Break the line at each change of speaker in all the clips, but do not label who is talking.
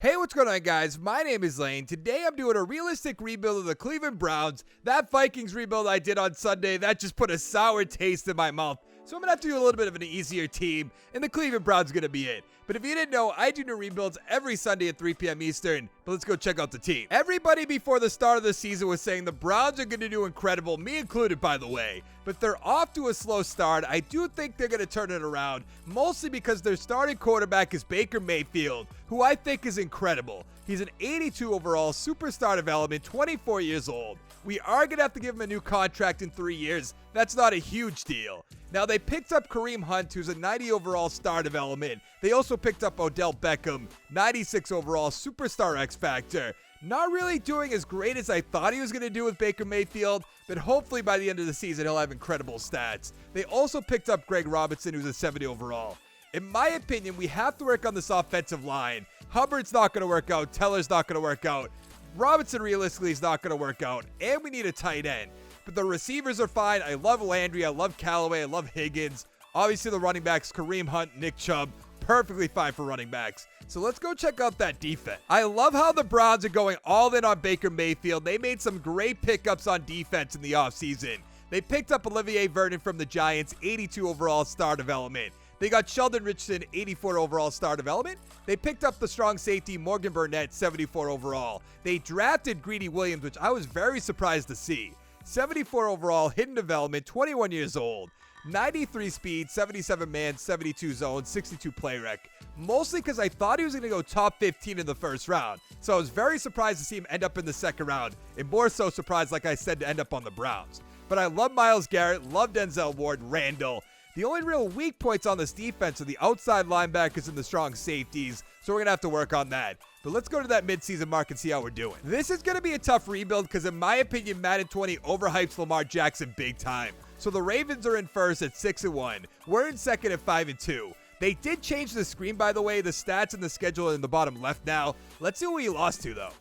Hey, what's going on, guys? My name is Lane. Today I'm doing a realistic rebuild of the Cleveland Browns. That Vikings rebuild I did on Sunday, that just put a sour taste in my mouth. So I'm going to have to do a little bit of an easier team, and the Cleveland Browns going to be it. But if you didn't know, I do new rebuilds every Sunday at 3 p.m. Eastern. But let's go check out the team. Everybody before the start of the season was saying the Browns are going to do incredible, me included, by the way. But they're off to a slow start. I do think they're going to turn it around, mostly because their starting quarterback is Baker Mayfield, who I think is incredible. He's an 82 overall, superstar development, 24 years old. We are going to have to give him a new contract in 3 years. That's not a huge deal. Now, they picked up Kareem Hunt, who's a 90 overall star development. They also picked up Odell Beckham, 96 overall, superstar X Factor. Not really doing as great as I thought he was going to do with Baker Mayfield, but hopefully by the end of the season, he'll have incredible stats. They also picked up Greg Robinson, who's a 70 overall. In my opinion, we have to work on this offensive line. Hubbard's not going to work out. Teller's not going to work out. Robinson realistically is not going to work out. And we need a tight end. But the receivers are fine. I love Landry. I love Callaway. I love Higgins. Obviously, the running backs, Kareem Hunt, Nick Chubb, perfectly fine for running backs. So let's go check out that defense. I love how the Browns are going all in on Baker Mayfield. They made some great pickups on defense in the offseason. They picked up Olivier Vernon from the Giants, 82 overall star development. They got Sheldon Richardson, 84 overall star development. They picked up the strong safety Morgan Burnett, 74 overall. They drafted Greedy Williams, which I was very surprised to see. 74 overall, hidden development, 21 years old. 93 speed, 77 man, 72 zone, 62 play rec. Mostly because I thought he was going to go top 15 in the first round. So I was very surprised to see him end up in the second round. And more so surprised, like I said, to end up on the Browns. But I love Myles Garrett, love Denzel Ward, Randall. The only real weak points on this defense are the outside linebackers and the strong safeties, so we're going to have to work on that. But let's go to that midseason mark and see how we're doing. This is going to be a tough rebuild because, in my opinion, Madden 20 overhypes Lamar Jackson big time. So the Ravens are in first at 6-1. We're in second at 5-2. They did change the screen, by the way. The stats and the schedule are in the bottom left now. Let's see who we lost to, though.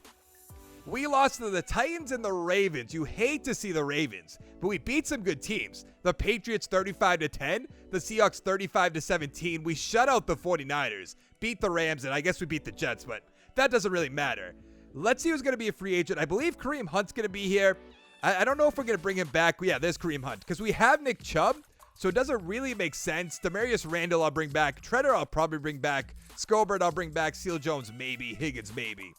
We lost to the Titans and the Ravens. You hate to see the Ravens, but we beat some good teams. The Patriots 35-10, the Seahawks 35-17. We shut out the 49ers, beat the Rams, and I guess we beat the Jets, but that doesn't really matter. Let's see who's going to be a free agent. I believe Kareem Hunt's going to be here. I don't know if we're going to bring him back. Yeah, there's Kareem Hunt, because we have Nick Chubb, so it doesn't really make sense. Demarius Randall I'll bring back. Treader I'll probably bring back. Scobert I'll bring back. Seal Jones maybe. Higgins maybe.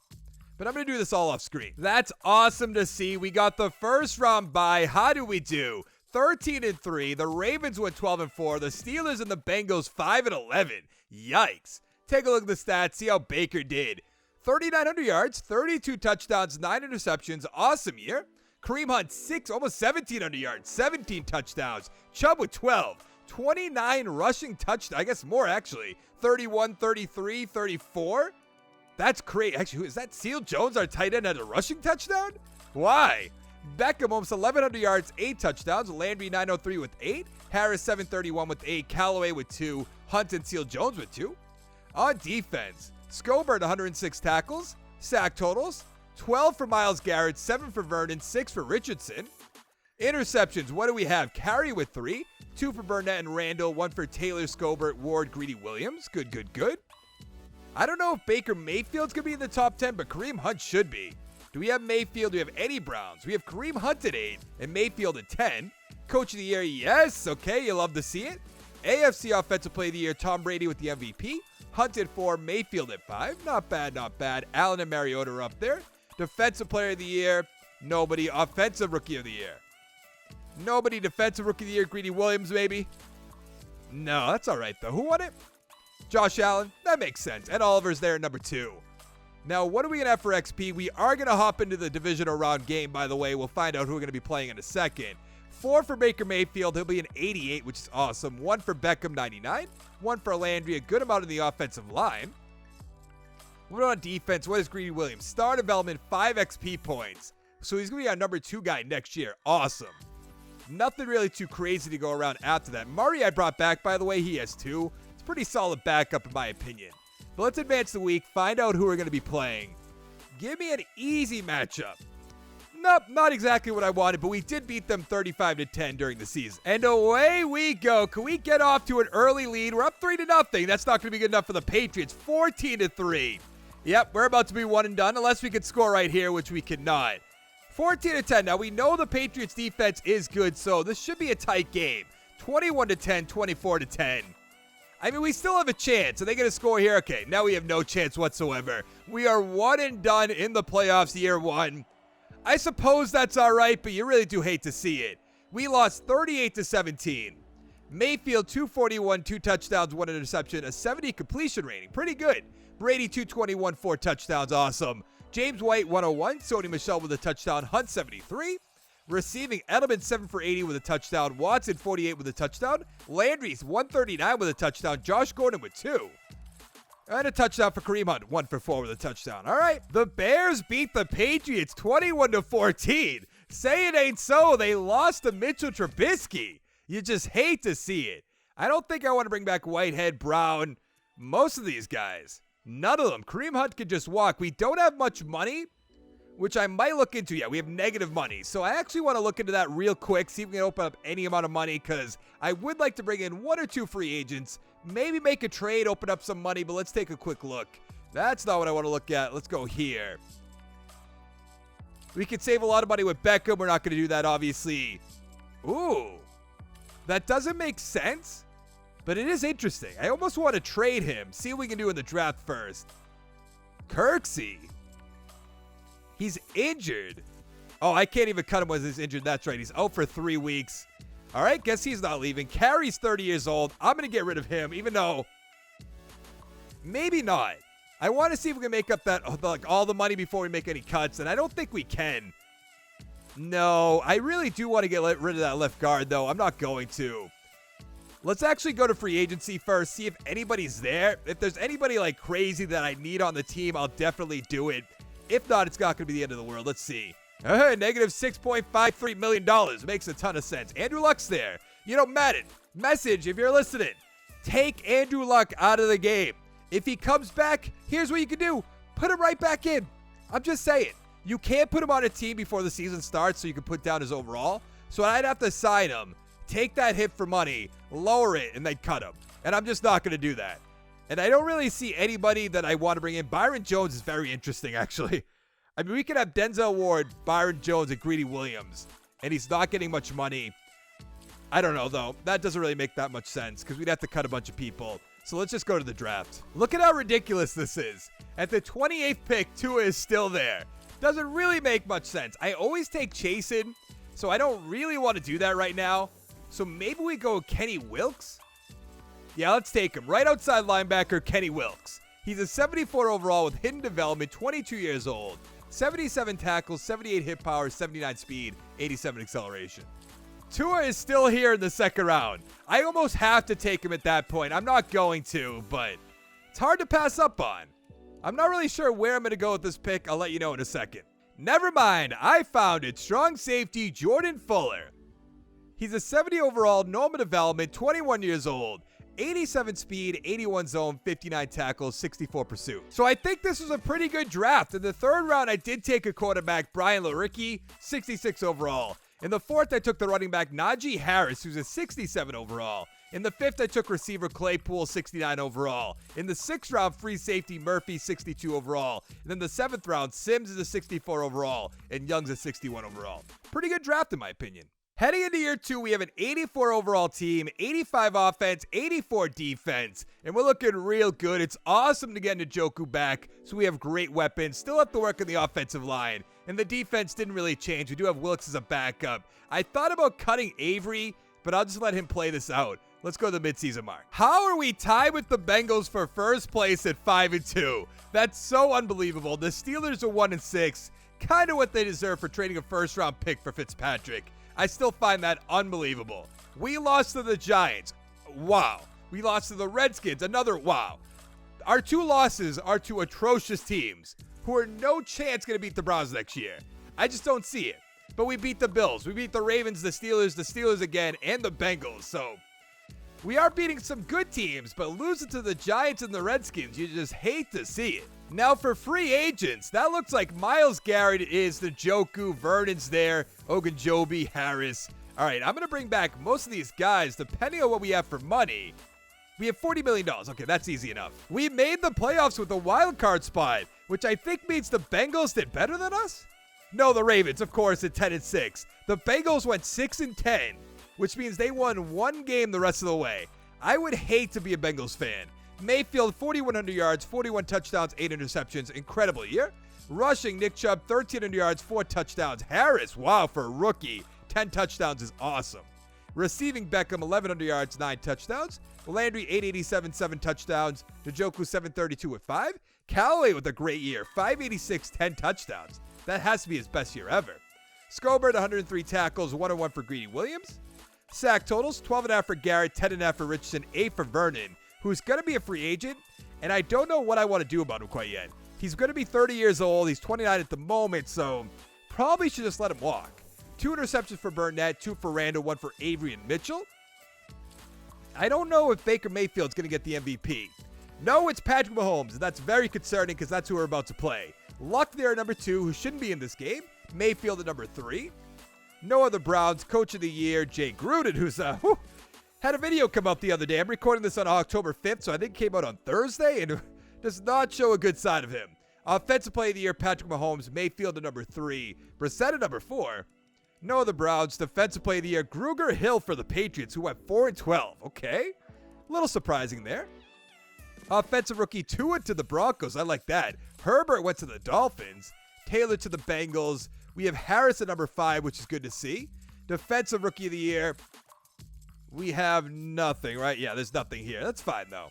But I'm going to do this all off screen. That's awesome to see. We got the first round bye. How do we do? 13-3. The Ravens went 12-4. The Steelers and the Bengals 5-11. Yikes. Take a look at the stats. See how Baker did. 3,900 yards, 32 touchdowns, 9 interceptions. Awesome year. Kareem Hunt, almost 1,700 yards, 17 touchdowns. Chubb with 12. 29 rushing touchdowns. I guess more, actually. 31, 33, 34. That's great. Actually, is that Seal Jones, our tight end, had a rushing touchdown? Why? Beckham, almost 1,100 yards, 8 touchdowns. Landry, 903 with 8. Harris, 731 with 8. Callaway with 2. Hunt and Seal Jones with 2. On defense, Scobert, 106 tackles. Sack totals, 12 for Myles Garrett, 7 for Vernon, 6 for Richardson. Interceptions, what do we have? Carey with 3. 2 for Burnett and Randall. 1 for Taylor, Scobert, Ward, Greedy Williams. Good, good, good. I don't know if Baker Mayfield's going to be in the top 10, but Kareem Hunt should be. Do we have Mayfield? Do we have Eddie Browns? We have Kareem Hunt at 8 and Mayfield at 10. Coach of the year, yes. Okay, you love to see it. AFC Offensive Player of the Year, Tom Brady with the MVP. Hunt at 4, Mayfield at 5. Not bad, not bad. Allen and Mariota are up there. Defensive Player of the Year, nobody. Offensive Rookie of the Year, nobody. Defensive Rookie of the Year, Greedy Williams, maybe. No, that's all right, though. Who won it? Josh Allen, that makes sense. Ed Oliver's there at number 2. Now, what are we going to have for XP? We are going to hop into the divisional round game, by the way. We'll find out who we're going to be playing in a second. 4 for Baker Mayfield. He'll be an 88, which is awesome. 1 for Beckham, 99. 1 for Landry, a good amount in the offensive line. What on defense? What is Greedy Williams? Star development, 5 XP points. So he's going to be our number 2 guy next year. Awesome. Nothing really too crazy to go around after that. Murray I brought back, by the way. He has 2. Pretty solid backup in my opinion. But let's advance the week, find out who we're going to be playing. Give me an easy matchup. Nope, not exactly what I wanted, but we did beat them 35-10 during the season. And away we go. Can we get off to an early lead? We're up 3-0. That's not going to be good enough for the Patriots. 14-3. Yep, we're about to be one and done unless we can score right here, which we cannot. 14-10. Now, we know the Patriots defense is good, so this should be a tight game. 21-10, 24-10. I mean, we still have a chance. Are they going to score here? Okay, now we have no chance whatsoever. We are one and done in the playoffs year one. I suppose that's all right, but you really do hate to see it. We lost 38-17. Mayfield, 241, 2 touchdowns, 1 interception, a 70 completion rating. Pretty good. Brady, 221, 4 touchdowns. Awesome. James White, 101. Sony Michel with a touchdown. Hunt, 73. Receiving, Edelman, 7 for 80 with a touchdown. Watson, 48 with a touchdown. Landry's, 139 with a touchdown. Josh Gordon with 2. And a touchdown for Kareem Hunt, 1 for 4 with a touchdown. All right. The Bears beat the Patriots 21-14. Say it ain't so. They lost to Mitchell Trubisky. You just hate to see it. I don't think I want to bring back Whitehead, Brown, most of these guys. None of them. Kareem Hunt can just walk. We don't have much money, which I might look into. Yeah, we have negative money. So I actually want to look into that real quick, see if we can open up any amount of money, because I would like to bring in 1 or 2 free agents, maybe make a trade, open up some money, but let's take a quick look. That's not what I want to look at. Let's go here. We could save a lot of money with Beckham. We're not going to do that, obviously. Ooh. That doesn't make sense, but it is interesting. I almost want to trade him. See what we can do in the draft first. Kirksey. He's injured. Oh, I can't even cut him when he's injured. That's right. He's out for 3 weeks. All right, guess he's not leaving. Carey's 30 years old. I'm going to get rid of him, even though maybe not. I want to see if we can make up that all the money before we make any cuts, and I don't think we can. No, I really do want to get rid of that left guard, though. I'm not going to. Let's actually go to free agency first, see if anybody's there. If there's anybody like crazy that I need on the team, I'll definitely do it. If not, it's not going to be the end of the world. Let's see. Negative $6.53 million. Makes a ton of sense. Andrew Luck's there. You know, Madden, message if you're listening. Take Andrew Luck out of the game. If he comes back, here's what you can do. Put him right back in. I'm just saying. You can't put him on a team before the season starts so you can put down his overall. So I'd have to sign him, take that hit for money, lower it, and then cut him. And I'm just not going to do that. And I don't really see anybody that I want to bring in. Byron Jones is very interesting, actually. I mean, we could have Denzel Ward, Byron Jones, and Greedy Williams. And he's not getting much money. I don't know, though. That doesn't really make that much sense because we'd have to cut a bunch of people. So let's just go to the draft. Look at how ridiculous this is. At the 28th pick, Tua is still there. Doesn't really make much sense. I always take Chasen, so I don't really want to do that right now. So maybe we go Kenny Wilkes? Yeah, let's take him. Right outside linebacker, Kenny Wilkes. He's a 74 overall with hidden development, 22 years old. 77 tackles, 78 hit power, 79 speed, 87 acceleration. Tua is still here in the second round. I almost have to take him at that point. I'm not going to, but it's hard to pass up on. I'm not really sure where I'm going to go with this pick. I'll let you know in a second. Never mind. I found it. Strong safety, Jordan Fuller. He's a 70 overall, normal development, 21 years old. 87 speed, 81 zone, 59 tackles, 64 pursuit. So I think this was a pretty good draft. In the third round, I did take a quarterback, Brian Laricki, 66 overall. In the fourth, I took the running back, Najee Harris, who's a 67 overall. In the fifth, I took receiver Claypool, 69 overall. In the sixth round, free safety Murphy, 62 overall. And then the seventh round, Sims is a 64 overall, and Young's a 61 overall. Pretty good draft, in my opinion. Heading into year two, we have an 84 overall team, 85 offense, 84 defense, and we're looking real good. It's awesome to get Njoku back, so we have great weapons. Still have to work on the offensive line, and the defense didn't really change. We do have Wilkes as a backup. I thought about cutting Avery, but I'll just let him play this out. Let's go to the midseason mark. How are we tied with the Bengals for first place at 5-2? That's so unbelievable. The Steelers are 1-6, kind of what they deserve for trading a first-round pick for Fitzpatrick. I still find that unbelievable. We lost to the Giants. Wow. We lost to the Redskins. Another wow. Our two losses are to atrocious teams who are no chance going to beat the Browns next year. I just don't see it. But we beat the Bills. We beat the Ravens, the Steelers again, and the Bengals. So we are beating some good teams, but losing to the Giants and the Redskins, you just hate to see it. Now for free agents, that looks like Myles Garrett is the Njoku, Vernon's there, Ogunjobi, Harris. All right, I'm going to bring back most of these guys depending on what we have for money. We have $40 million. Okay, that's easy enough. We made the playoffs with a wild card spot. which I think means the Bengals did better than us? No, the Ravens, of course, at 10-6. The Bengals went 6-10, which means they won one game the rest of the way. I would hate to be a Bengals fan. Mayfield, 4,100 yards, 41 touchdowns, 8 interceptions. Incredible year. Rushing, Nick Chubb, 1,300 yards, 4 touchdowns. Harris, wow, for a rookie, 10 touchdowns is awesome. Receiving, Beckham, 1,100 yards, 9 touchdowns. Landry, 887, 7 touchdowns. Njoku, 732 with 5. Callaway with a great year, 586, 10 touchdowns. That has to be his best year ever. Scobert, 103 tackles, 101 for Greedy Williams. Sack totals, 12.5 for Garrett, 10.5 for Richardson, 8 for Vernon, who's going to be a free agent, and I don't know what I want to do about him quite yet. He's going to be 30 years old. He's 29 at the moment, so probably should just let him walk. 2 interceptions for Burnett, 2 for Randall, 1 for Avery and Mitchell. I don't know if Baker Mayfield's going to get the MVP. No, it's Patrick Mahomes, and that's very concerning because that's who we're about to play. Luck there at number 2, who shouldn't be in this game. Mayfield at number 3. No other Browns. Coach of the Year, Jay Gruden, who's had a video come out the other day. I'm recording this on October 5th, so I think it came out on Thursday, and does not show a good side of him. Offensive Player of the Year, Patrick Mahomes. Mayfield at number 3. Brissett at number 4. No other Browns. Defensive Player of the Year, Gruger Hill for the Patriots, who went 4-12. Okay. A little surprising there. Offensive Rookie, Tua to the Broncos. I like that. Herbert went to the Dolphins. Taylor to the Bengals. We have Harris at number 5, which is good to see. Defensive Rookie of the Year. We have nothing, right? Yeah, there's nothing here. That's fine, though.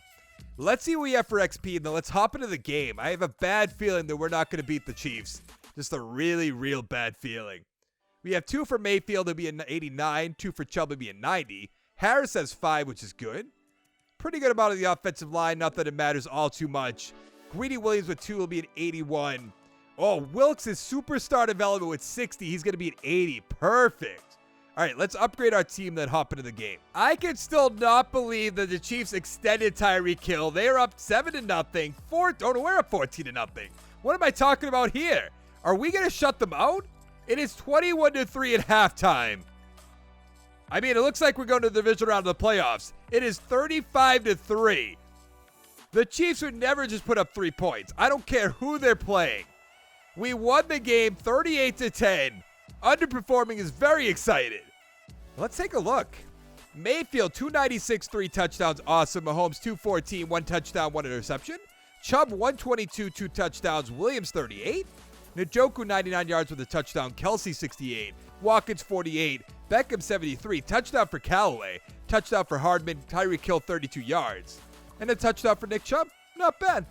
Let's see what we have for XP, and then let's hop into the game. I have a bad feeling that we're not going to beat the Chiefs. Just a really, real bad feeling. We have 2 for Mayfield, it'll be an 89. 2 for Chubb, it'll be a 90. Harris has 5, which is good. Pretty good amount of the offensive line. Not that it matters all too much. Greedy Williams with 2 will be an 81. Oh, Wilkes is superstar development with 60. He's going to be an 80. Perfect. All right, let's upgrade our team, then hop into the game. I can still not believe that the Chiefs extended Tyreek Hill. They are up 7-0. We're up 14-0. What am I talking about here? Are we going to shut them out? It is 21-3 at halftime. I mean, it looks like we're going to the division round of the playoffs. It is 35-3. The Chiefs would never just put up 3 points. I don't care who they're playing. We won the game 38-10. Underperforming is very excited. Let's take a look. Mayfield, 296, 3 touchdowns. Awesome. Mahomes, 214, 1 touchdown, 1 interception. Chubb, 122, 2 touchdowns. Williams, 38. Njoku, 99 yards with a touchdown. Kelsey, 68. Watkins, 48. Beckham, 73. Touchdown for Callaway. Touchdown for Hardman. Tyreek Hill, 32 yards. And a touchdown for Nick Chubb. Not bad.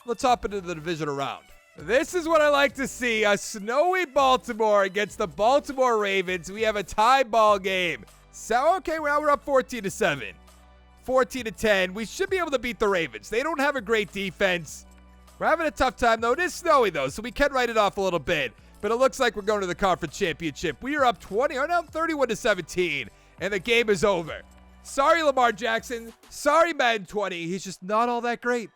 Let's hop into the divisional round. This is what I like to see. A snowy Baltimore against the Baltimore Ravens. We have a tie ball game. So, okay, now we're up 14-7. 14-10. We should be able to beat the Ravens. They don't have a great defense. We're having a tough time, though. It is snowy, though, so we can write it off a little bit. But it looks like we're going to the conference championship. We are up 31-17, and the game is over. Sorry, Lamar Jackson. Sorry, Madden 20. He's just not all that great.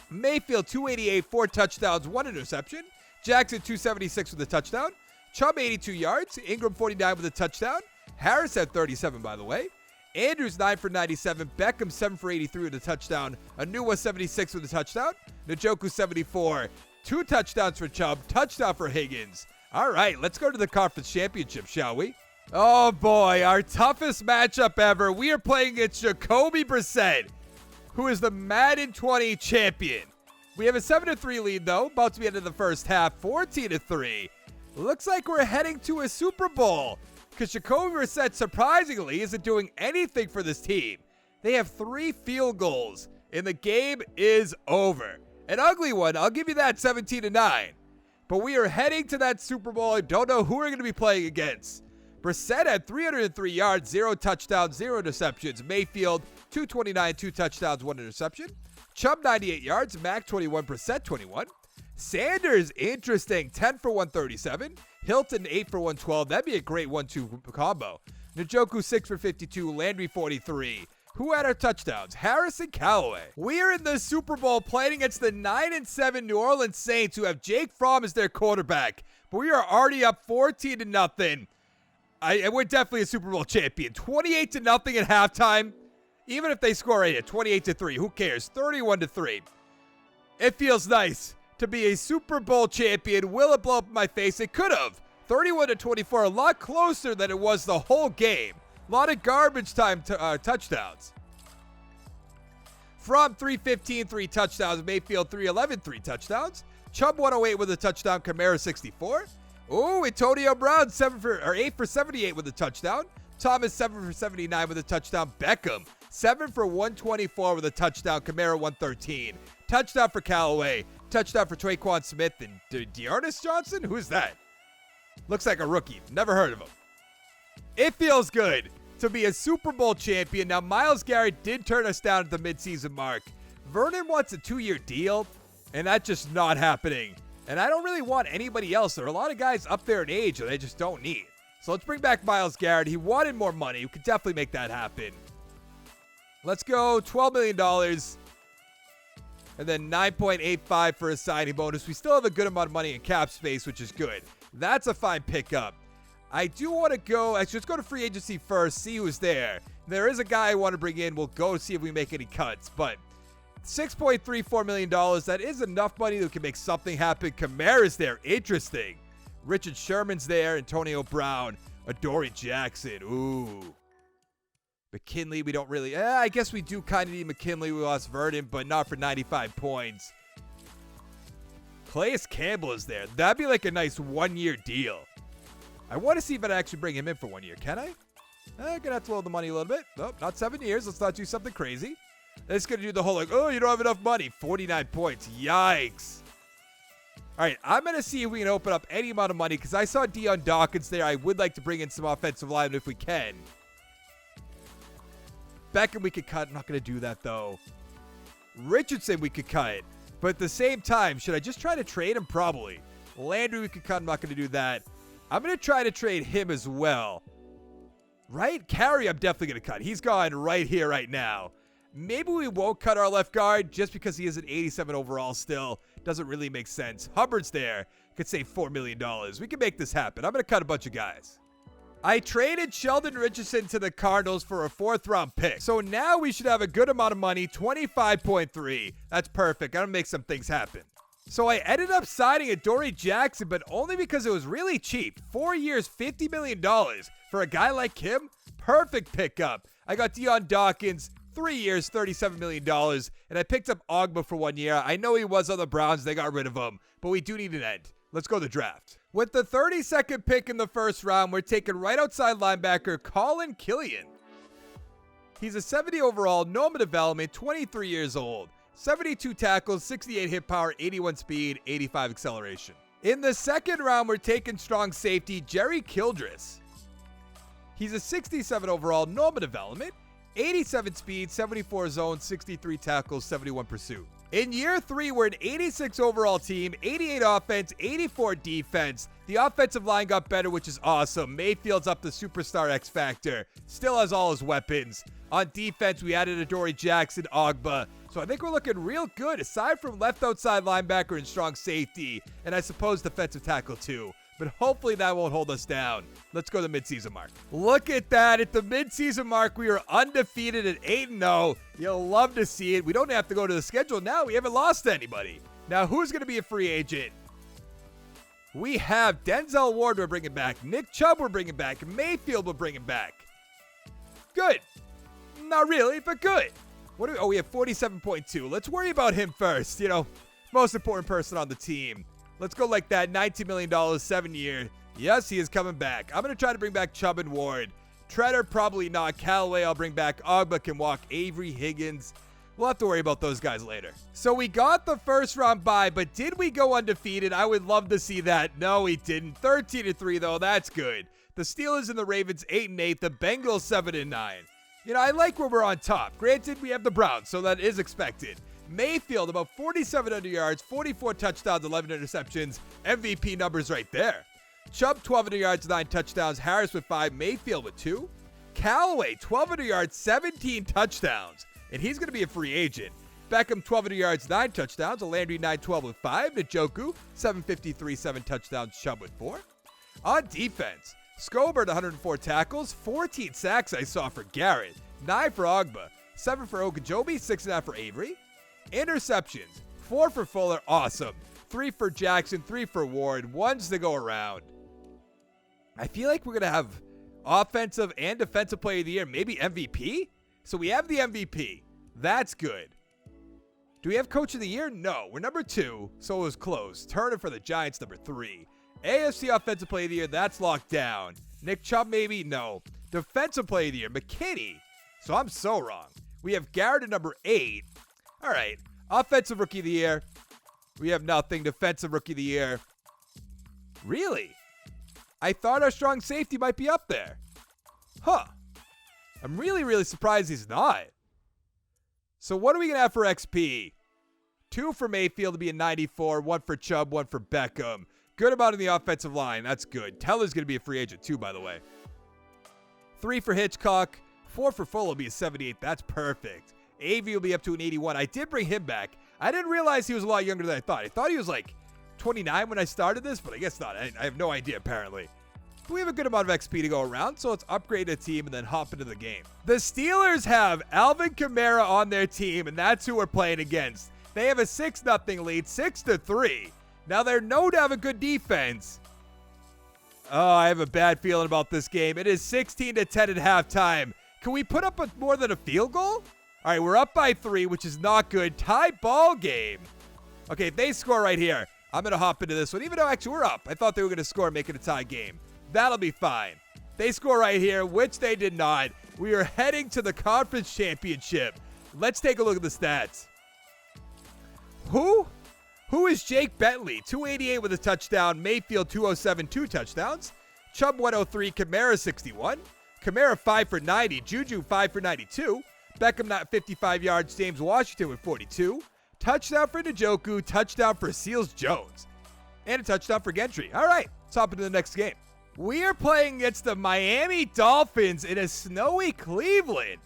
Mayfield, 288, 4 touchdowns, 1 interception. Jackson, 276 with a touchdown. Chubb, 82 yards. Ingram, 49 with a touchdown. Harris had 37, by the way. Andrews, 9 for 97. Beckham, 7 for 83 with a touchdown. Anua, 76 with a touchdown. Njoku, 74. 2 touchdowns for Chubb. Touchdown for Higgins. All right, let's go to the conference championship, shall we? Oh, boy, our toughest matchup ever. We are playing against Jacoby Brissett, who is the Madden 20 champion. We have a 7-3 lead, though. About to be into the first half, 14-3. Looks like we're heading to a Super Bowl, because Jacoby Brissett, surprisingly, isn't doing anything for this team. They have 3 field goals, and the game is over. An ugly one, I'll give you that, 17-9. But we are heading to that Super Bowl. I don't know who we're going to be playing against. Brissett had 303 yards, 0 touchdowns, 0 interceptions. Mayfield, 229, 2 touchdowns, 1 interception. Chubb, 98 yards. Mack, 21. Brissett, 21. Sanders, interesting, 10 for 137. Hilton, 8 for 112. That'd be a great 1-2 combo. Njoku, 6 for 52. Landry, 43. Who had our touchdowns? Harris and Callaway. We are in the Super Bowl playing against the 9-7 New Orleans Saints, who have Jake Fromm as their quarterback. But we are already up 14-0. We're definitely a Super Bowl champion. 28-0 at halftime. Even if they score at 28-3, who cares? 31-3. It feels nice to be a Super Bowl champion. Will it blow up in my face? It could have. 31-24, a lot closer than it was the whole game. A lot of garbage time touchdowns. From 315, 3 touchdowns. Mayfield, 311, 3 touchdowns. Chubb, 108 with a touchdown. Kamara, 64. Ooh, Antonio Brown, 8 for 78 with a touchdown. Thomas, 7 for 79 with a touchdown. Beckham, 7 for 124 with a touchdown. Kamara, 113. Touchdown for Callaway. Touchdown for Traquan Smith. And Dearness Johnson? Who's that? Looks like a rookie. Never heard of him. It feels good to be a Super Bowl champion. Now, Myles Garrett did turn us down at the midseason mark. Vernon wants a 2-year deal, and that's just not happening. And I don't really want anybody else. There are a lot of guys up there in age that I just don't need. So let's bring back Myles Garrett. He wanted more money. We could definitely make that happen. Let's go $12 million. And then 9.85 for a signing bonus. We still have a good amount of money in cap space, which is good. That's a fine pickup. I do want to go, actually, let's go to free agency first, see who's there. There is a guy I want to bring in. We'll go see if we make any cuts. But $6.34 million, that is enough money that can make something happen. Kamara's there. Interesting. Richard Sherman's there. Antonio Brown. Adoree Jackson. Ooh. McKinley, we don't really, I guess we do kind of need McKinley. We lost Vernon, but not for 95 points. Calais Campbell is there. That'd be like a nice 1-year deal. I want to see if I actually bring him in for 1 year. Can I? I'm going to have to load the money a little bit. Nope, not 7 years. Let's not do something crazy. It's going to do the whole like, oh, you don't have enough money. 49 points. Yikes. All right, I'm going to see if we can open up any amount of money because I saw Dion Dawkins there. I would like to bring in some offensive linemen if we can. Beckham we could cut. I'm not going to do that, though. Richardson we could cut. But at the same time, should I just try to trade him? Probably. Landry we could cut. I'm not going to do that. I'm going to try to trade him as well. Right? Carey, I'm definitely going to cut. He's gone right here, right now. Maybe we won't cut our left guard just because he is an 87 overall still. Doesn't really make sense. Hubbard's there. Could save $4 million. We can make this happen. I'm going to cut a bunch of guys. I traded Sheldon Richardson to the Cardinals for a 4th-round pick. So now we should have a good amount of money, 25.3. That's perfect. I'm going to make some things happen. So I ended up signing Adoree Jackson, but only because it was really cheap. 4 years, $50 million. For a guy like him, perfect pickup. I got Dion Dawkins, 3 years, $37 million. And I picked up Ogba for 1 year. I know he was on the Browns. They got rid of him. But we do need an end. Let's go to the draft. With the 32nd pick in the first round, we're taking right outside linebacker Colin Killian. He's a 70 overall, normal development, 23 years old. 72 tackles, 68 hit power, 81 speed, 85 acceleration. In the second round, we're taking strong safety Jerry Childress. He's a 67 overall, normal development, 87 speed, 74 zone, 63 tackles, 71 pursuit. In year 3, we're an 86 overall team, 88 offense, 84 defense. The offensive line got better, which is awesome. Mayfield's up the superstar X Factor. Still has all his weapons. On defense, we added Adoree Jackson, Ogba. So I think we're looking real good, aside from left outside linebacker and strong safety, and I suppose defensive tackle too. But hopefully that won't hold us down. Let's go to the midseason mark. Look at that. At the midseason mark, we are undefeated at 8-0. You'll love to see it. We don't have to go to the schedule now. We haven't lost to anybody. Now, who's going to be a free agent? We have Denzel Ward we're bringing back. Nick Chubb we're bringing back. Mayfield we're bringing back. Good. Not really, but good. What do we, oh, we have 47.2. Let's worry about him first. You know, most important person on the team. Let's go like that. $19 million, 7-year. Yes, he is coming back. I'm going to try to bring back Chubb and Ward. Treader, probably not. Callaway, I'll bring back. Ogba can walk. Avery, Higgins. We'll have to worry about those guys later. So we got the first round bye, but did we go undefeated? I would love to see that. No, we didn't. 13-3, though. That's good. The Steelers and the Ravens, 8-8. The Bengals, 7-9. You know, I like where we're on top. Granted, we have the Browns, so that is expected. Mayfield, about 4,700 yards, 44 touchdowns, 11 interceptions. MVP numbers right there. Chubb, 1,200 yards, 9 touchdowns. Harris with 5. Mayfield with 2. Callaway, 1,200 yards, 17 touchdowns. And he's going to be a free agent. Beckham, 1,200 yards, 9 touchdowns. Landry, 912 with 5. Njoku, 753, 7 touchdowns. Chubb with 4. On defense, Scobert, 104 tackles, 14 sacks I saw for Garrett, 9 for Ogba, 7 for Ogunjobi, 6.5 for Avery. Interceptions, 4 for Fuller, awesome. 3 for Jackson, 3 for Ward, 1s to go around. I feel like we're going to have offensive and defensive player of the year, maybe MVP? So we have the MVP. That's good. Do we have coach of the year? No. We're number 2, so it was close. Turner for the Giants, number 3. AFC offensive player of the year, that's locked down. Nick Chubb, maybe? No. Defensive player of the year, McKinney. So I'm so wrong. We have Garrett at number 8. All right. Offensive rookie of the year. We have nothing. Defensive rookie of the year. Really? I thought our strong safety might be up there. Huh. I'm really, really surprised he's not. So what are we going to have for XP? 2 for Mayfield to be a 94. 1 for Chubb. 1 for Beckham. Good amount in the offensive line. That's good. Teller's going to be a free agent too, by the way. 3 for Hitchcock. 4 for Fuller will be a 78. That's perfect. AV will be up to an 81. I did bring him back. I didn't realize he was a lot younger than I thought. I thought he was like 29 when I started this, but I guess not. I have no idea, apparently. But we have a good amount of XP to go around, so let's upgrade the team and then hop into the game. The Steelers have Alvin Kamara on their team, and that's who we're playing against. They have a 6-0 lead, 6-3. Now, they're known to have a good defense. Oh, I have a bad feeling about this game. It is 16-10 at halftime. Can we put up more than a field goal? All right, we're up by 3, which is not good. Tie ball game. Okay, if they score right here, I'm going to hop into this one, even though actually we're up. I thought they were going to score and make it a tie game. That'll be fine. They score right here, which they did not. We are heading to the conference championship. Let's take a look at the stats. Who is Jake Bentley? 288 with a touchdown. Mayfield 207, 2 touchdowns. Chubb 103. Kamara 61. Kamara 5 for 90. Juju 5 for 92. Beckham not 55 yards. James Washington with 42. Touchdown for Njoku. Touchdown for Seals Jones. And a touchdown for Gentry. All right, let's hop into the next game. We are playing against the Miami Dolphins in a snowy Cleveland.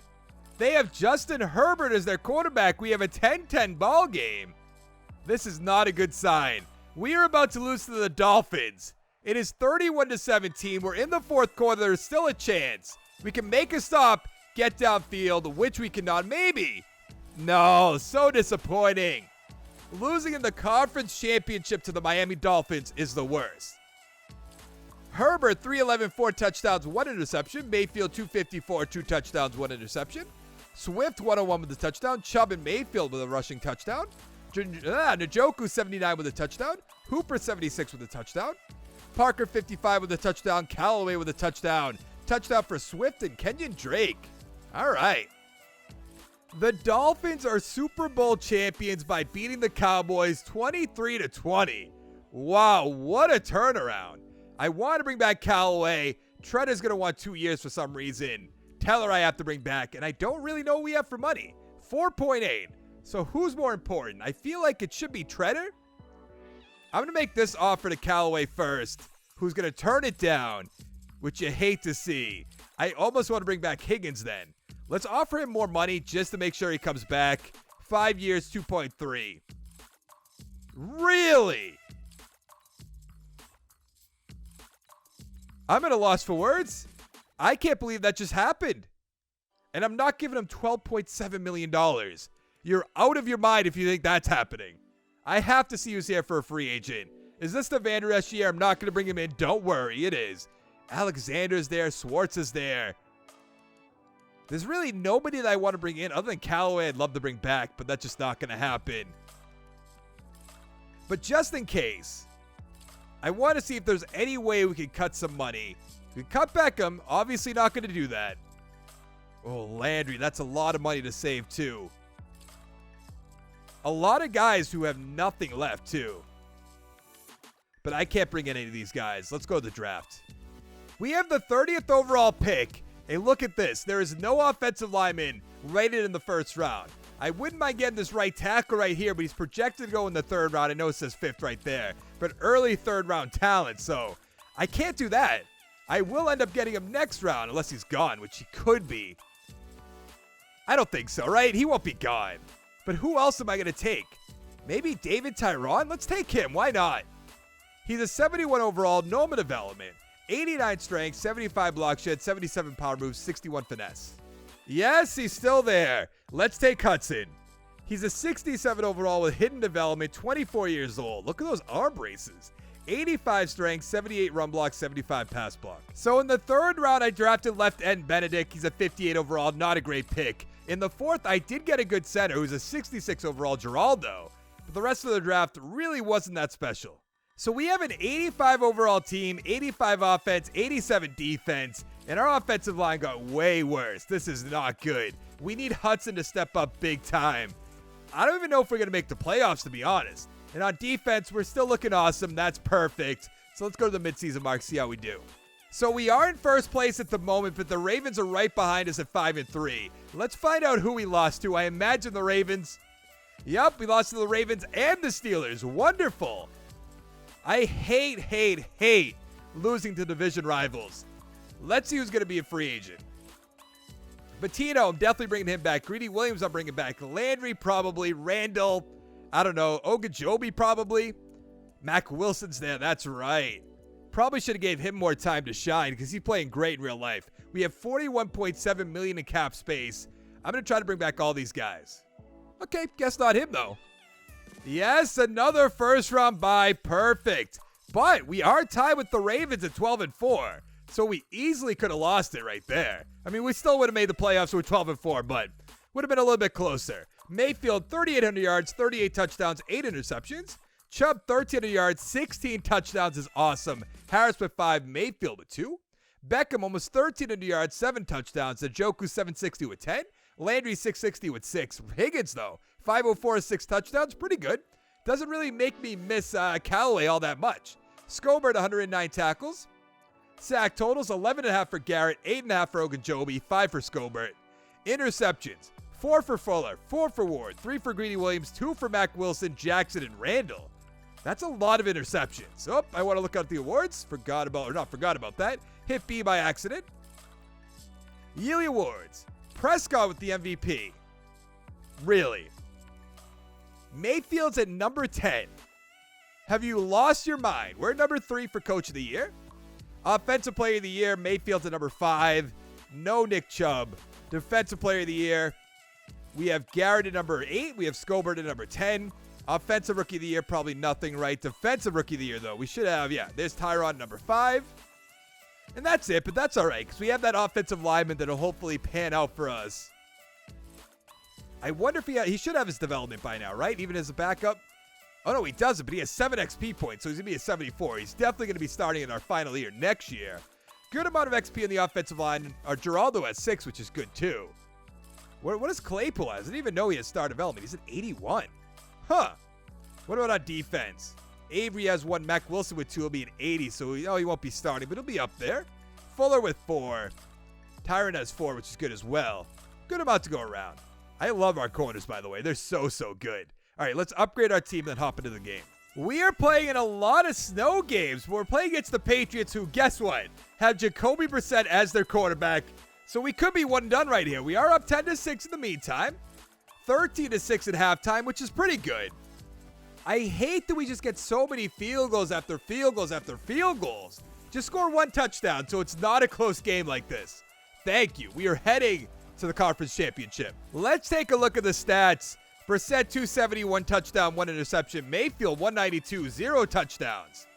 They have Justin Herbert as their quarterback. We have a 10-10 ball game. This is not a good sign. We are about to lose to the Dolphins. It is 31-17. We're in the fourth quarter. There's still a chance. We can make a stop, get downfield, which we cannot. Maybe. No, so disappointing. Losing in the conference championship to the Miami Dolphins is the worst. Herbert, 311, 4 touchdowns, 1 interception. Mayfield, 254, 2 touchdowns, 1 interception. Swift, 101 with a touchdown. Chubb and Mayfield with a rushing touchdown. Njoku, 79 with a touchdown. Hooper, 76 with a touchdown. Parker, 55 with a touchdown. Callaway with a touchdown. Touchdown for Swift and Kenyon Drake. All right. The Dolphins are Super Bowl champions by beating the Cowboys 23-20. Wow, what a turnaround. I want to bring back Callaway. Trent is going to want 2 years for some reason. Teller I have to bring back, and I don't really know what we have for money. 4.8. So who's more important? I feel like it should be Treader. I'm going to make this offer to Callaway first, who's going to turn it down, which you hate to see. I almost want to bring back Higgins then. Let's offer him more money just to make sure he comes back. 5 years, 2.3. Really? I'm at a loss for words. I can't believe that just happened. And I'm not giving him $12.7 million. You're out of your mind if you think that's happening. I have to see who's here for a free agent. Is this the Van Der Esch year? I'm not going to bring him in. Don't worry, it is. Alexander's there. Swartz is there. There's really nobody that I want to bring in other than Callaway I'd love to bring back, but that's just not going to happen. But just in case, I want to see if there's any way we can cut some money. We cut Beckham. Obviously not going to do that. Oh, Landry. That's a lot of money to save, too. A lot of guys who have nothing left, too. But I can't bring in any of these guys. Let's go to the draft. We have the 30th overall pick. Hey, look at this. There is no offensive lineman rated in the first round. I wouldn't mind getting this right tackle right here, but he's projected to go in the third round. I know it says fifth right there, but early third round talent, so I can't do that. I will end up getting him next round unless he's gone, which he could be. I don't think so, right? He won't be gone. But who else am I going to take? Maybe David Tyron? Let's take him. Why not? He's a 71 overall, normal development. 89 strength, 75 block shed, 77 power moves, 61 finesse. Yes, he's still there. Let's take Hudson. He's a 67 overall with hidden development, 24 years old. Look at those arm braces. 85 strength, 78 run block, 75 pass block. So in the third round, I drafted left end Benedict. He's a 58 overall, not a great pick. In the fourth, I did get a good center who's a 66 overall Geraldo. But the rest of the draft really wasn't that special. So we have an 85 overall team, 85 offense, 87 defense, and our offensive line got way worse. This is not good. We need Hudson to step up big time. I don't even know if we're going to make the playoffs, to be honest. And on defense, we're still looking awesome. That's perfect. So let's go to the midseason mark, see how we do. So we are in first place at the moment, but the Ravens are right behind us at 5-3. Let's find out who we lost to. I imagine the Ravens. Yep, we lost to the Ravens and the Steelers. Wonderful. I hate losing to division rivals. Let's see who's going to be a free agent. Bettino, I'm definitely bringing him back. Greedy Williams, I'm bringing back. Landry, probably. Randall, I don't know. Ogunjobi, probably. Mac Wilson's there. That's right. Probably should have gave him more time to shine because he's playing great in real life. We have $41.7 million in cap space. I'm going to try to bring back all these guys. Okay, guess not him, though. Yes, another first-round bye. Perfect. But we are tied with the Ravens at 12-4. So we easily could have lost it right there. I mean, we still would have made the playoffs with 12-4, but would have been a little bit closer. Mayfield, 3,800 yards, 38 touchdowns, 8 interceptions. Chubb, 1,300 yards, 16 touchdowns is awesome. Harris with 5, Mayfield with 2. Beckham, almost 1,300 yards, 7 touchdowns. Njoku, 760 with 10. Landry, 660 with 6. Higgins, though, 504, 6 touchdowns. Pretty good. Doesn't really make me miss Callaway all that much. Scobert, 109 tackles. Sack totals, 11.5 for Garrett, 8.5 for Ogunjobi, 5 for Scobert. Interceptions, 4 for Fuller, 4 for Ward, 3 for Greedy Williams, 2 for Mac Wilson, Jackson, and Randall. That's a lot of interceptions. Oh, I want to look at the awards. Forgot about that. Hit B by accident. Yearly awards. Prescott with the MVP. Really? Mayfield's at number 10. Have you lost your mind? We're number 3 for Coach of the Year. Offensive Player of the Year, Mayfield's at number 5. No Nick Chubb. Defensive Player of the Year, we have Garrett at number 8. We have Scobert at number 10. Offensive Rookie of the Year, probably nothing, right? Defensive Rookie of the Year, though, we should have, there's Tyron at number 5. And that's it, but that's all right, because we have that offensive lineman that'll hopefully pan out for us. I wonder if he should have his development by now, right? Even as a backup. Oh, no, he doesn't, but he has 7 XP points, so he's going to be a 74. He's definitely going to be starting in our final year next year. Good amount of XP in the offensive line. Our Geraldo has 6, which is good, too. What does Claypool have? I didn't even know he has star development. He's at 81. Huh. What about our defense? Avery has 1. Mac Wilson with 2 will be at 80, so he won't be starting, but he'll be up there. Fuller with 4. Tyron has 4, which is good as well. Good amount to go around. I love our corners, by the way. They're so good. All right, let's upgrade our team and then hop into the game. We are playing in a lot of snow games. We're playing against the Patriots, who, guess what, have Jacoby Brissett as their quarterback. So we could be one and done right here. We are up 10-6 in the meantime. 13-6 at halftime, which is pretty good. I hate that we just get so many field goals after field goals after field goals. Just score 1 touchdown so it's not a close game like this. Thank you. We are heading to the conference championship. Let's take a look at the stats. Brissett, 270, 1 touchdown, 1 interception. Mayfield, 192, 0 touchdowns.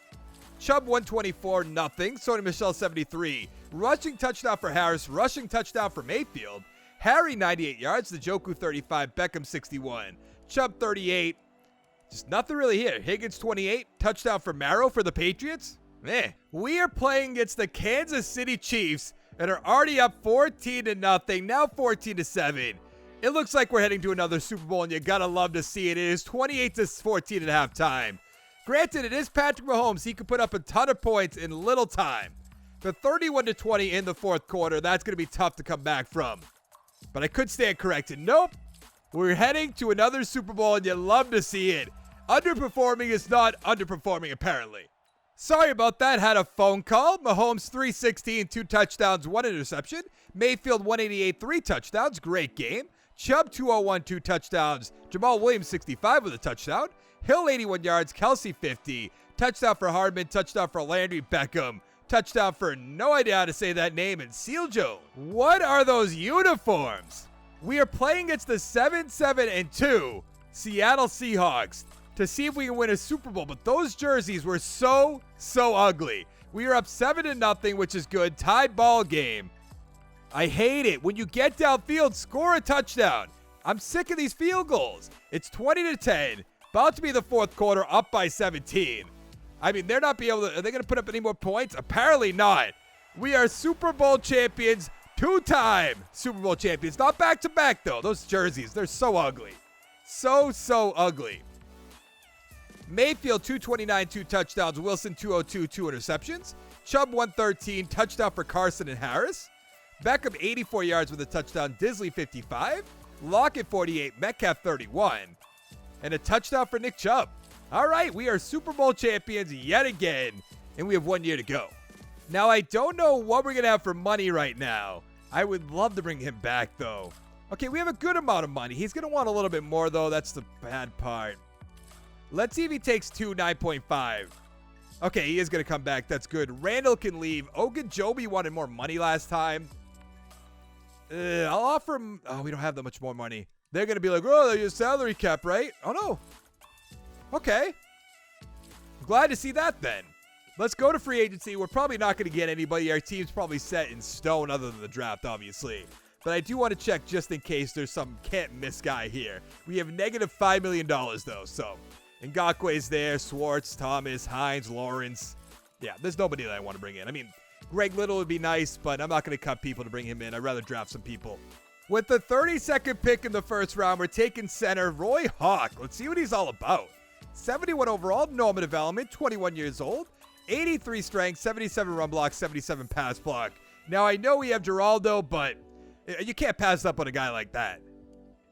Chubb, 124, nothing. Sony Michel, 73. Rushing touchdown for Harris. Rushing touchdown for Mayfield. Harry, 98 yards. Njoku, 35. Beckham, 61. Chubb, 38. Just nothing really here. Higgins, 28. Touchdown for Marrow for the Patriots. We are playing against the Kansas City Chiefs and are already up 14-0. Now 14-7. It looks like we're heading to another Super Bowl, and you gotta love to see it. It is 28-14 at halftime. Granted, it is Patrick Mahomes. He could put up a ton of points in little time. But 31-20 in the fourth quarter, that's gonna be tough to come back from. But I could stand corrected. Nope. We're heading to another Super Bowl, and you love to see it. Underperforming is not underperforming, apparently. Sorry about that. Had a phone call. Mahomes, 316, 2 touchdowns, 1 interception. Mayfield, 188, 3 touchdowns. Great game. Chubb, 201, 2 touchdowns. Jamal Williams, 65 with a touchdown. Hill, 81 yards. Kelsey, 50. Touchdown for Hardman. Touchdown for Landry. Beckham. Touchdown for no idea how to say that name. And Seal Joe. What are those uniforms? We are playing against the 7-7-2 Seattle Seahawks to see if we can win a Super Bowl. But those jerseys were so ugly. We are up 7-0, which is good. Tied ball game. I hate it. When you get downfield, score a touchdown. I'm sick of these field goals. It's 20-10. About to be the fourth quarter, up by 17. I mean, they're not be able to. Are they going to put up any more points? Apparently not. We are Super Bowl champions. 2-time Super Bowl champions. Not back-to-back, though. Those jerseys, they're so ugly. So ugly. Mayfield, 229, 2 touchdowns. Wilson, 202, 2 interceptions. Chubb, 113, touchdown for Carson and Harris. Beckham, 84 yards with a touchdown. Disley, 55. Lockett, 48. Metcalf, 31. And a touchdown for Nick Chubb. All right, we are Super Bowl champions yet again, and we have 1 year to go. Now, I don't know what we're going to have for money right now. I would love to bring him back, though. Okay, we have a good amount of money. He's going to want a little bit more, though. That's the bad part. Let's see if he takes 9.5. Okay, he is going to come back. That's good. Randall can leave. Ogunjobi wanted more money last time. I'll offer him. Oh, we don't have that much more money. They're going to be like, oh, your salary cap, right? Oh, no. Okay. Glad to see that, then. Let's go to free agency. We're probably not going to get anybody. Our team's probably set in stone other than the draft, obviously. But I do want to check just in case there's some can't-miss guy here. We have negative $5 million, though, so. Ngakwe's there, Swartz, Thomas, Hines, Lawrence. Yeah, there's nobody that I want to bring in. I mean, Greg Little would be nice, but I'm not going to cut people to bring him in. I'd rather draft some people. With the 32nd pick in the first round, we're taking center Roy Hawk. Let's see what he's all about. 71 overall, normative element, 21 years old. 83 strength, 77 run block, 77 pass block. Now, I know we have Geraldo, but you can't pass up on a guy like that.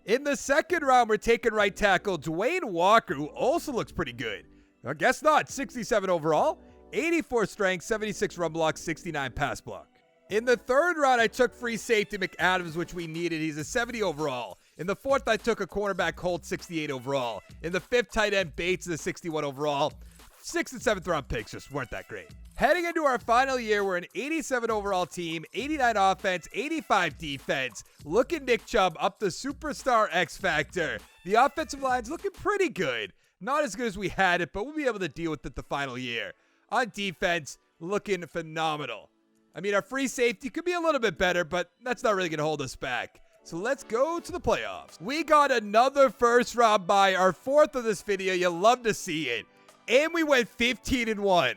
In the second round, we're taking right tackle Dwayne Walker, who also looks pretty good. I guess not. 67 overall, 84 strength, 76 run block, 69 pass block. In the third round, I took free safety McAdams, which we needed. He's a 70 overall. In the fourth, I took a cornerback Holt, 68 overall. In the fifth, tight end Bates is a 61 overall. 6th and 7th round picks just weren't that great. Heading into our final year, we're an 87 overall team, 89 offense, 85 defense. Look at Nick Chubb up the superstar X Factor. The offensive line's looking pretty good. Not as good as we had it, but we'll be able to deal with it the final year. On defense, looking phenomenal. I mean, our free safety could be a little bit better, but that's not really going to hold us back. So let's go to the playoffs. We got another first round bye, our fourth of this video. You'll love to see it. And we went 15-1.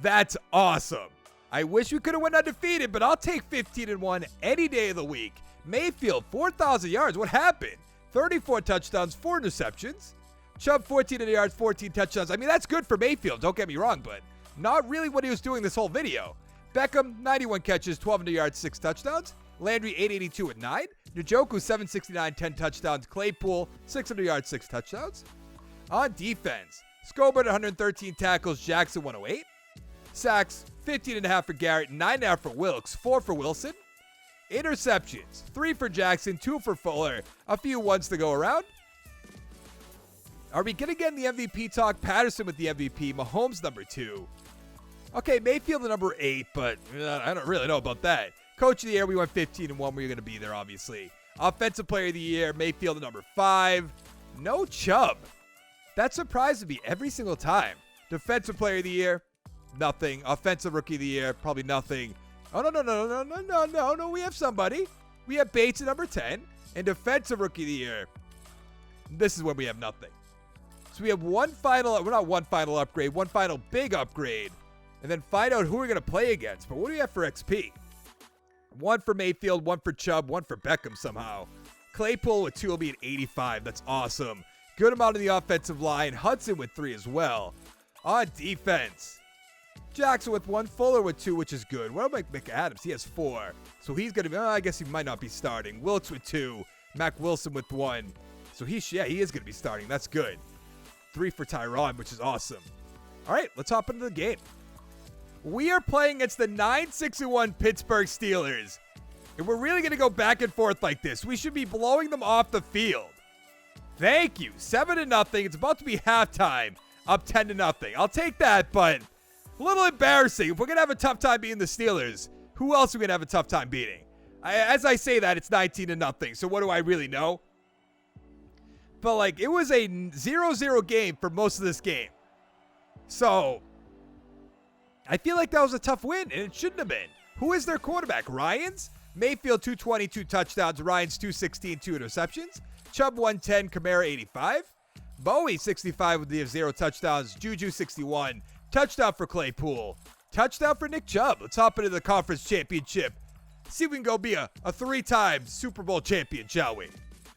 That's awesome. I wish we could have went undefeated, but I'll take 15-1 any day of the week. Mayfield, 4,000 yards. What happened? 34 touchdowns, 4 interceptions. Chubb, 1,400 yards, 14 touchdowns. I mean, that's good for Mayfield. Don't get me wrong, but not really what he was doing this whole video. Beckham, 91 catches, 1,200 yards, 6 touchdowns. Landry, 882 with 9. Njoku, 769, 10 touchdowns. Claypool, 600 yards, 6 touchdowns. On defense, Scobert, 113 tackles. Jackson, 108. Sacks, 15.5 for Garrett, 9.5 for Wilkes, 4 for Wilson. Interceptions, 3 for Jackson, 2 for Fuller. A few ones to go around. Are we going to get in the MVP talk? Patterson with the MVP. Mahomes, number 2. Okay, Mayfield, the number 8, but I don't really know about that. Coach of the year, we went 15-1. We're going to be there, obviously. Offensive player of the year, Mayfield, the number 5. No Chubb. That surprises me every single time. Defensive player of the year, nothing. Offensive rookie of the year, probably nothing. Oh, no. We have somebody. We have Bates at number 10. And defensive rookie of the year, this is when we have nothing. So we have one final big upgrade. And then find out who we're going to play against. But what do we have for XP? 1 for Mayfield, 1 for Chubb, 1 for Beckham somehow. Claypool with 2 will be at 85. That's awesome. Good amount of the offensive line. Hudson with 3 as well. On defense, Jackson with 1, Fuller with 2, which is good. What about McAdams? He has 4. So he's going to be, I guess he might not be starting. Wilkes with 2. Mac Wilson with 1. So he is going to be starting. That's good. 3 for Tyron, which is awesome. All right, let's hop into the game. We are playing against the 9-6-1 Pittsburgh Steelers. And we're really going to go back and forth like this. We should be blowing them off the field. Thank you. 7-0. It's about to be halftime. Up 10-0. I'll take that, but a little embarrassing. If we're going to have a tough time beating the Steelers, who else are we going to have a tough time beating? As I say that, it's 19-0. So what do I really know? But, like, it was a 0-0 game for most of this game. So, I feel like that was a tough win, and it shouldn't have been. Who is their quarterback? Ryans? Mayfield, 222 touchdowns. Ryans, 216, 2 interceptions. Chubb, 110. Kamara, 85. Bowie, 65 with the 0 touchdowns. Juju, 61. Touchdown for Claypool. Touchdown for Nick Chubb. Let's hop into the conference championship. See if we can go be a 3-time Super Bowl champion, shall we?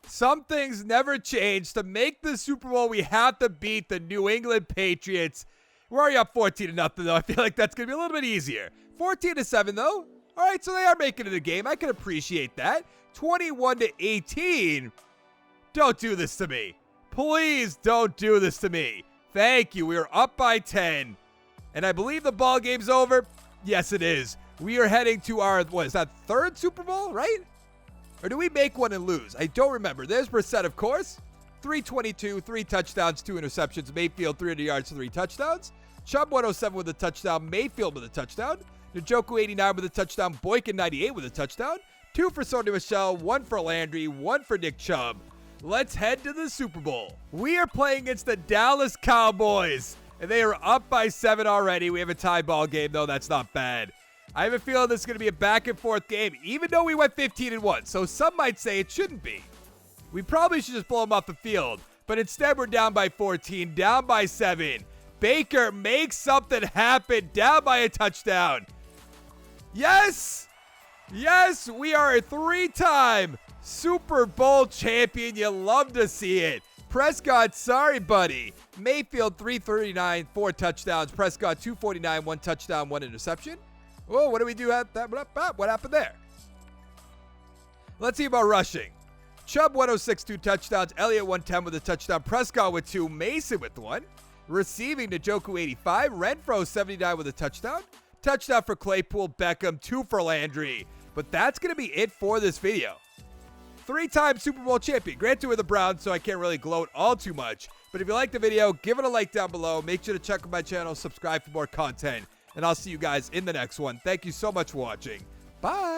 Some things never change. To make the Super Bowl, we have to beat the New England Patriots. We're already up 14-0, though. I feel like that's going to be a little bit easier. 14-7, though. All right, so they are making it a game. I can appreciate that. 21-18. Don't do this to me. Please don't do this to me. Thank you. We are up by 10. And I believe the ball game's over. Yes, it is. We are heading to our, what is that, third Super Bowl, right? Or do we make one and lose? I don't remember. There's Brissett, of course. 322, 3 touchdowns, 2 interceptions. Mayfield, 300 yards, 3 touchdowns. Chubb, 107 with a touchdown. Mayfield with a touchdown. Njoku, 89 with a touchdown. Boykin, 98 with a touchdown. 2 for Sony Michel, 1 for Landry, 1 for Nick Chubb. Let's head to the Super Bowl. We are playing against the Dallas Cowboys, and they are up by 7 already. We have a tie ball game, though. That's not bad. I have a feeling this is going to be a back-and-forth game, even though we went 15-1. So some might say it shouldn't be. We probably should just blow them off the field. But instead, we're down by 14, down by 7. Baker makes something happen, down by a touchdown. Yes! Yes, we are a 3-time Super Bowl champion. You love to see it. Prescott, sorry, buddy. Mayfield, 339, 4 touchdowns. Prescott, 249, 1 touchdown, 1 interception. Whoa, what do we do? What happened there? Let's see about rushing. Chubb, 106, 2 touchdowns. Elliott, 110 with a touchdown. Prescott with 2. Mason with 1. Receiving, Njoku, 85. Renfro, 79 with a touchdown. Touchdown for Claypool. Beckham, 2 for Landry. But that's going to be it for this video. 3-time Super Bowl champion. Granted, we're the Browns, so I can't really gloat all too much. But if you like the video, give it a like down below. Make sure to check out my channel, subscribe for more content. And I'll see you guys in the next one. Thank you so much for watching. Bye.